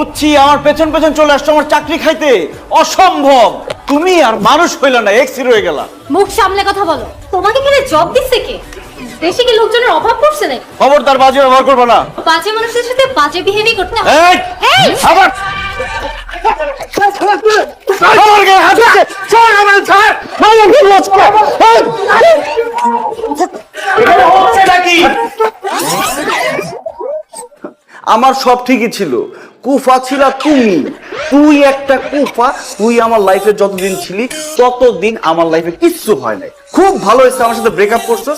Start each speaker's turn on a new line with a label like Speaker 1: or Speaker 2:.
Speaker 1: বুঝছি, আমার পেছন পেছন চলে আসছো আমার চাকরি খাইতে। অসম্ভব, তুমি আর মানুষ হইলা না, এক্সি রয়ে গেলা।
Speaker 2: মুখ সামলে কথা বলো। তোমাকে এখানে জব দিচ্ছে কে? দেশে কি লোকজনের অভাব পড়ছে নাকি?
Speaker 1: খবরদার বাজে ব্যবহার করবো না।
Speaker 2: বাজে মানুষের সাথে বাজে বিহেভই করতে হয়।
Speaker 1: এই,
Speaker 2: এই!
Speaker 1: আবার আমার গায়ে হাত দিচ্ছে। ছাড় আমার, ছাড়। আমার কি লজ্জা? এই! এখানে হচ্ছে নাকি? আমার সব ঠিকই ছিল, কুফা ছিল তুমি। তুই একটা কুফা। তুই আমার লাইফে যতদিন ছিলি ততদিন আমার লাইফে কিচ্ছু হয় নাই। খুব ভালো হয়েছে আমার সাথে ব্রেকআপ করছস।